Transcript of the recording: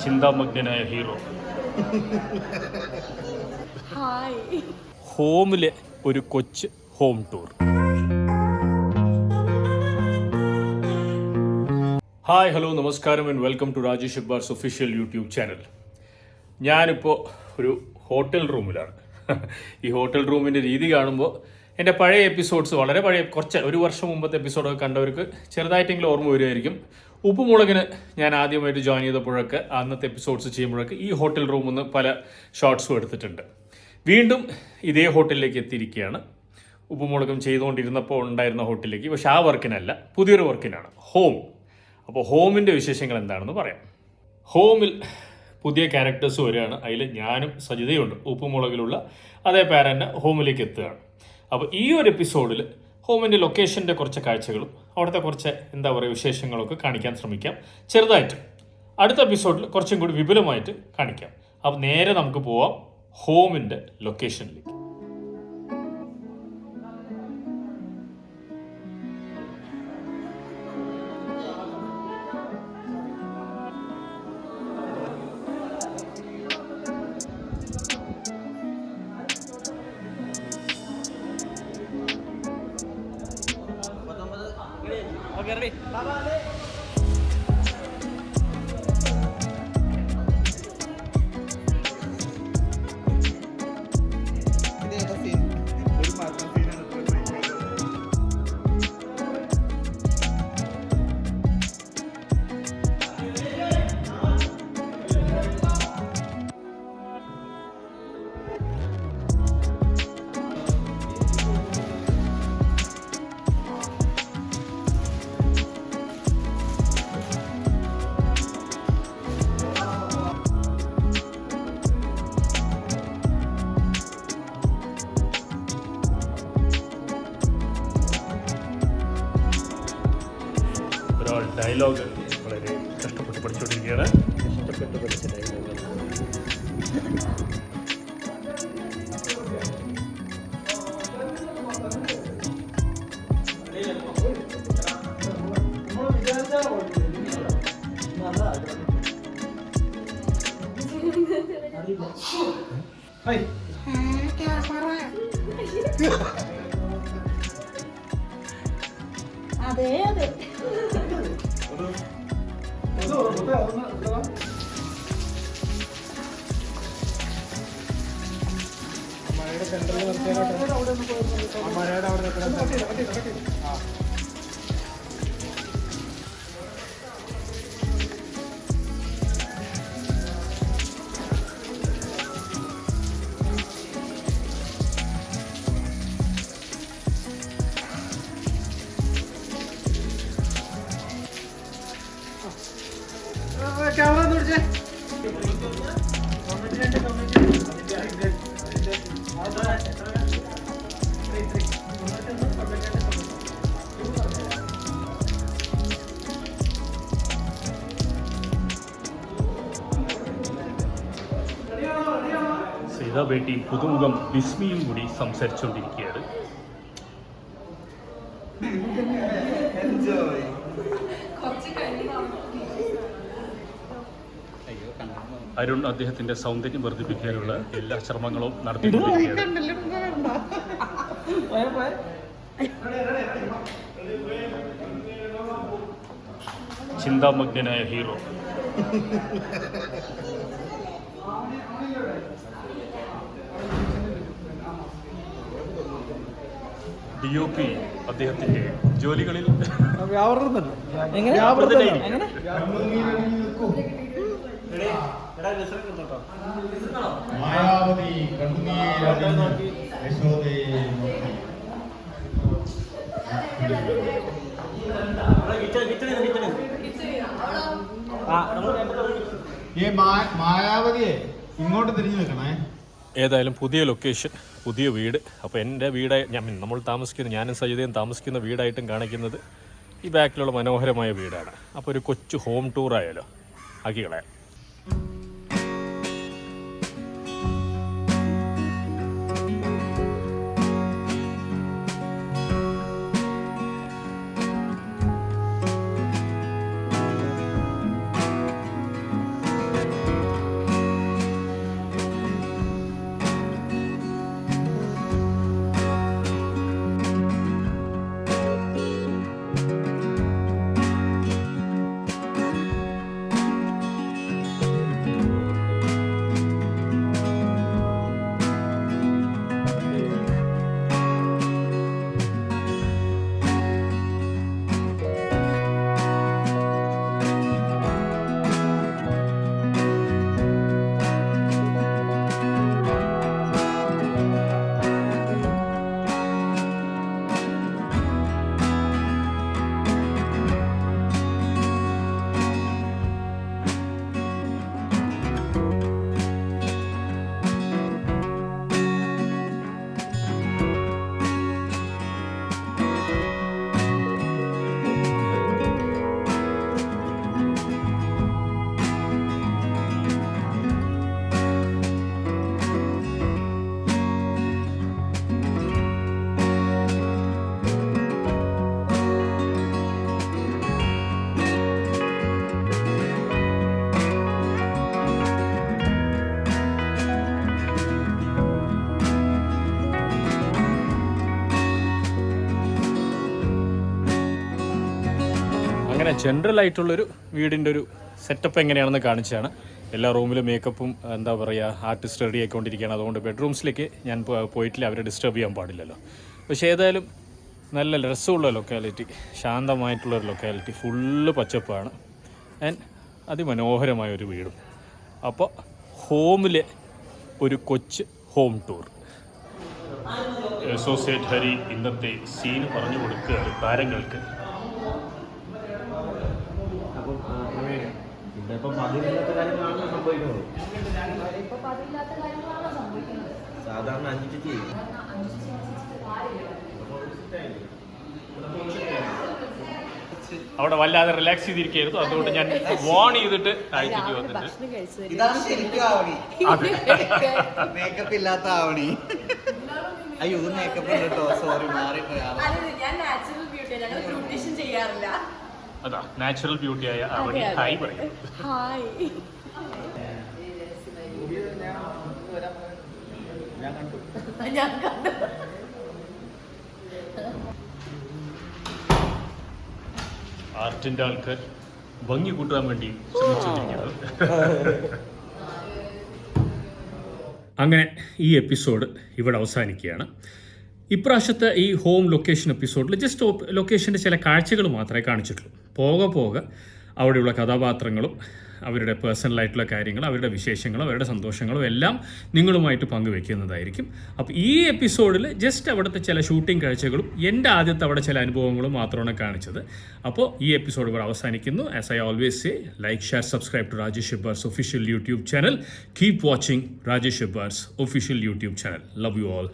ചിന്താമഗ്നായ hero. Hi. ഹോമിലെ ഒരു കൊച്ച് ഹോം ടൂർ. ഹായ്, ഹലോ, നമസ്കാരം and welcome to Rajesh Hibbar's official YouTube channel. ഞാനിപ്പോൾ ഒരു ഹോട്ടൽ റൂമിലാണ്. ഈ ഹോട്ടൽ റൂമിൻ്റെ രീതി കാണുമ്പോൾ എൻ്റെ പഴയ എപ്പിസോഡ്സ്, വളരെ പഴയ, ഒരു വർഷം മുമ്പത്തെ എപ്പിസോഡൊക്കെ കണ്ടവർക്ക് ചെറുതായിട്ടെങ്കിലും ഓർമ്മ വരുമായിരിക്കും. ഉപ്പുമുളകിന് ഞാൻ ആദ്യമായിട്ട് ജോയിൻ ചെയ്തപ്പോഴൊക്കെ, അന്നത്തെ എപ്പിസോഡ്സ് ചെയ്യുമ്പോഴൊക്കെ ഈ ഹോട്ടൽ റൂമിൽ നിന്ന് പല ഷോർട്സും എടുത്തിട്ടുണ്ട്. വീണ്ടും ഇതേ ഹോട്ടലിലേക്ക് എത്തിയിരിക്കുകയാണ്. ഉപ്പുമുളകും ചെയ്തുകൊണ്ടിരുന്നപ്പോൾ ഉണ്ടായിരുന്ന ഹോട്ടലിലേക്ക്, പക്ഷേ ആ വർക്കിനല്ല, പുതിയൊരു വർക്കിനാണ്, ഹോം. അപ്പോൾ ഹോമിൻ്റെ വിശേഷങ്ങൾ എന്താണെന്ന് പറയാം. ഹോമിൽ പുതിയ ക്യാരക്ടേഴ്സ് വരികയാണ്. അതിൽ ഞാനും സജിതയുണ്ട്. ഉപ്പുമുളകിലുള്ള അതേ പേരന്നെ ഹോമിലേക്ക് എത്തുകയാണ്. അപ്പോൾ ഈ ഒരു എപ്പിസോഡിൽ ഹോമിൻ്റെ ലൊക്കേഷൻ്റെ കുറച്ച് കാഴ്ചകളും അവിടുത്തെ കുറച്ച് വിശേഷങ്ങളൊക്കെ കാണിക്കാൻ ശ്രമിക്കാം, ചെറുതായിട്ട്. അടുത്ത എപ്പിസോഡിൽ കുറച്ചും കൂടി വിപുലമായിട്ട് കാണിക്കാം. അപ്പോൾ നേരെ നമുക്ക് പോവാം ഹോമിൻ്റെ ലൊക്കേഷനിലേക്ക്. ഡയലോഗ് വളരെ കഷ്ടപ്പെട്ട് പഠിച്ചുകൊണ്ടിരിക്കുകയാണ്. കഷ്ടപ്പെട്ട് പഠിച്ച ഡയലോഗ്. അതെ അതെ. സീതാ ബേട്ടി പുതുമുഖം ബിസ്മിയും കൂടി സംസാരിച്ചുകൊണ്ടിരിക്കുകയാണ്. അരുൺ അദ്ദേഹത്തിന്റെ സൗന്ദര്യം വർദ്ധിപ്പിക്കാനുള്ള എല്ലാ ശ്രമങ്ങളും നടത്തിക്കൊണ്ടിരിക്കുകയാണ്. ചിന്താമഗ്നായ ഹീറോ. DOP അദ്ദേഹത്തിന്റെ ജോലികളിൽ മായാവതി മായാവതിയെ ഇങ്ങോട്ട് തിരിഞ്ഞു നിൽക്കണേ. ഏതായാലും പുതിയ ലൊക്കേഷൻ, പുതിയ വീട്. അപ്പോൾ എൻ്റെ വീടായി ഞാനും സജിതയും താമസിക്കുന്ന വീടായിട്ടും കാണിക്കുന്നത് ഈ ബാക്കിലുള്ള മനോഹരമായ വീടാണ്. അപ്പോൾ ഒരു കൊച്ചു ഹോം ടൂറായാലോ, ആക്കി കളയാം. അങ്ങനെ ജനറൽ ആയിട്ടുള്ളൊരു വീടിൻ്റെ ഒരു സെറ്റപ്പ് എങ്ങനെയാണെന്ന് കാണിച്ചാണ്. എല്ലാ റൂമിലും മേക്കപ്പും എന്താ പറയുക ആർട്ടിസ്റ്റ് റെഡി ആയിക്കൊണ്ടിരിക്കുകയാണ്. അതുകൊണ്ട് ബെഡ്റൂംസിലേക്ക് ഞാൻ പോയിട്ടില്ല, അവരെ ഡിസ്റ്റർബ് ചെയ്യാൻ പാടില്ലല്ലോ. പക്ഷേ ഏതായാലും നല്ല രസമുള്ള ലൊക്കാലിറ്റി, ശാന്തമായിട്ടുള്ളൊരു ലൊക്കാലിറ്റി, ഫുള്ള് പച്ചപ്പാണ് ആൻഡ് അതിമനോഹരമായ ഒരു വീടും. അപ്പോൾ ഹോമിലെ ഒരു കൊച്ച് ഹോം ടൂർ. അസോസിയേറ്റ് ഹരി ഇന്നത്തെ സീന് പറഞ്ഞു കൊടുക്കുകയാണ് താരങ്ങൾക്ക്. സാധാരണ 5 ചെയ്യും. അവിടെ വല്ലാതെ റിലാക്സ് ചെയ്തിരിക്കുകയായിരുന്നു. അതുകൊണ്ട് ഞാൻ വാൺ ചെയ്തിട്ട് താഴ്ത്തിക്ക് വന്നിട്ട് ഇതാണ് ശരിക്കും ആവണി. മേക്കപ്പ് ഇല്ലാത്ത ആവണി. അയ്യോ ഇത് മേക്കപ്പ് ഉണ്ട് കേട്ടോ, സോറി മാറിപ്പോയാണ്. അതാ നാച്ചുറൽ ബ്യൂട്ടിയായ അവണി ഹായ് പറയും. ഞാൻ കണ്ടു. ആർട്ടിൻ്റെ ആൾക്കാർ ഭംഗി കൂട്ടാൻ വേണ്ടി ശ്രമിച്ചുകൊണ്ടിരിക്കുന്നത്. അങ്ങനെ ഈ എപ്പിസോഡ് ഇവിടെ അവസാനിക്കുകയാണ്. ഇപ്രാവശ്യത്തെ ഈ ഹോം ലൊക്കേഷൻ എപ്പിസോഡിൽ ജസ്റ്റ് ലൊക്കേഷൻ്റെ ചില കാഴ്ചകൾ മാത്രമേ കാണിച്ചിട്ടുള്ളൂ. പോകെ അവിടെയുള്ള കഥാപാത്രങ്ങളും അവരുടെ പേഴ്സണലായിട്ടുള്ള കാര്യങ്ങളും അവരുടെ വിശേഷങ്ങളും അവരുടെ സന്തോഷങ്ങളും എല്ലാം നിങ്ങളുമായിട്ട് പങ്കുവെക്കുന്നതായിരിക്കും. അപ്പോൾ ഈ എപ്പിസോഡിൽ ജസ്റ്റ് അവിടുത്തെ ചില ഷൂട്ടിംഗ് കാഴ്ചകളും എൻ്റെ ആദ്യത്തെ അവിടെ ചില അനുഭവങ്ങളും മാത്രമാണ് കാണിച്ചത്. അപ്പോൾ ഈ എപ്പിസോഡ് ഇവിടെ അവസാനിക്കുന്നു. As I always say, like, share, subscribe to Rajesh Hibbar's official YouTube channel. Keep watching Rajesh Hibbar's official YouTube channel. Love you all.